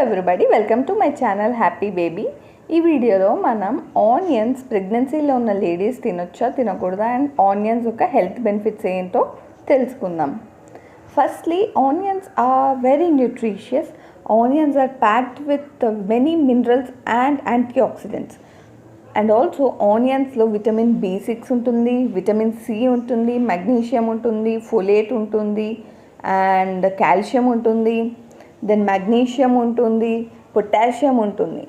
everybody, welcome to my channel Happy Baby. ఈ వీడియోలో మనం ఆనియన్స్ ప్రెగ్నెన్సీలో ఉన్న లేడీస్ తినొచ్చా తినకూడదా అండ్ ఆనియన్స్ యొక్క హెల్త్ బెనిఫిట్స్ ఏంటో తెలుసుకుందాం. Firstly onions are very nutritious. Onions are packed with many minerals and antioxidants. And also ఆనియన్స్లో విటమిన్ B6 ఉంటుంది, విటమిన్ C ఉంటుంది, మెగ్నీషియం ఉంటుంది, ఫోలేట్ ఉంటుంది అండ్ కాల్షియం ఉంటుంది, దెన్ మెగ్నీషియం ఉంటుంది, పొటాషియం ఉంటుంది.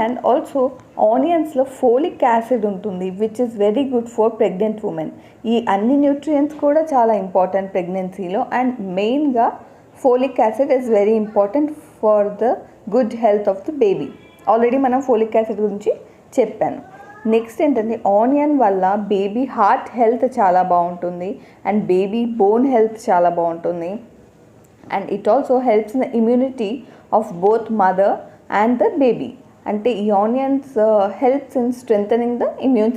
అండ్ ఆల్సో ఆనియన్స్లో ఫోలిక్ యాసిడ్ ఉంటుంది which is very good for pregnant women. ఈ అన్ని న్యూట్రియంట్స్ కూడా చాలా ఇంపార్టెంట్ ప్రెగ్నెన్సీలో. అండ్ మెయిన్గా folic acid is very important for the good health of the baby. Already మనం ఫోలిక్ యాసిడ్ గురించి చెప్పాను. నెక్స్ట్ ఏంటంటే ఆనియన్ వల్ల బేబీ హార్ట్ హెల్త్ చాలా బాగుంటుంది అండ్ బేబీ బోన్ హెల్త్ చాలా బాగుంటుంది. And it also helps in the immunity of both mother and the baby. అంటే ఈ onions helps in strengthening the immune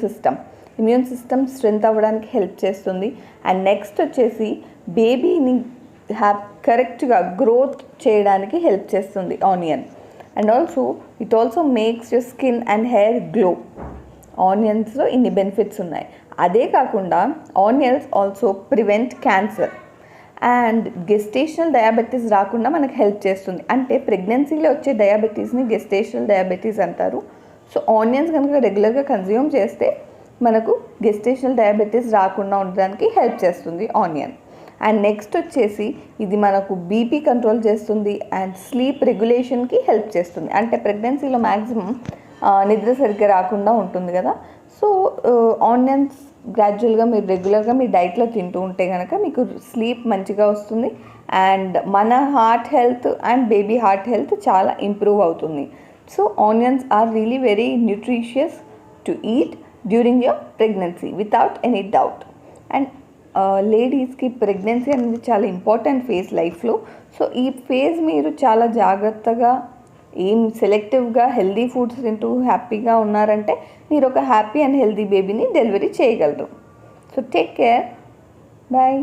system strength అవ్వడానికి హెల్ప్ చేస్తుంది. అండ్ నెక్స్ట్ వచ్చేసి బేబీని కరెక్ట్గా గ్రోత్ చేయడానికి హెల్ప్ చేస్తుంది onion. And also it also makes your skin and hair glow. ఆనియన్స్లో ఇన్ని బెనిఫిట్స్ ఉన్నాయి. అదే కాకుండా onions also prevent cancer and gestational diabetes రాకుండా మనకు హెల్ప్ చేస్తుంది. అంటే ప్రెగ్నెన్సీలో వచ్చే డయాబెటీస్ని గెస్టేషనల్ డయాబెటీస్ అంటారు. సో ఆనియన్స్ కనుక రెగ్యులర్గా కన్జ్యూమ్ చేస్తే మనకు గెస్టేషనల్ డయాబెటీస్ రాకుండా ఉండడానికి హెల్ప్ చేస్తుంది ఆనియన్. అండ్ నెక్స్ట్ వచ్చేసి ఇది మనకు బీపీ కంట్రోల్ చేస్తుంది అండ్ స్లీప్ రెగ్యులేషన్కి హెల్ప్ చేస్తుంది. అంటే ప్రెగ్నెన్సీలో మ్యాక్సిమం నిద్ర సరిగ్గా రాకుండా ఉంటుంది కదా. సో ఆనియన్స్ గ్రాడ్యువల్గా మీరు రెగ్యులర్గా మీ డైట్లో తింటూ ఉంటే కనుక మీకు స్లీప్ మంచిగా వస్తుంది అండ్ మన heart health and baby heart health చాలా ఇంప్రూవ్ అవుతుంది. So onions are really very nutritious to eat during your pregnancy without any doubt. And లేడీస్కి ప్రెగ్నెన్సీ అనేది చాలా ఇంపార్టెంట్ ఫేజ్ లైఫ్లో. సో ఈ ఫేజ్ మీరు చాలా జాగ్రత్తగా సెలెక్టివ్గా హెల్దీ ఫుడ్స్ తింటూ హ్యాపీగా ఉన్నారంటే మీరు ఒక హ్యాపీ అండ్ హెల్దీ బేబీని డెలివరీ చేయగలరు. So take care, bye.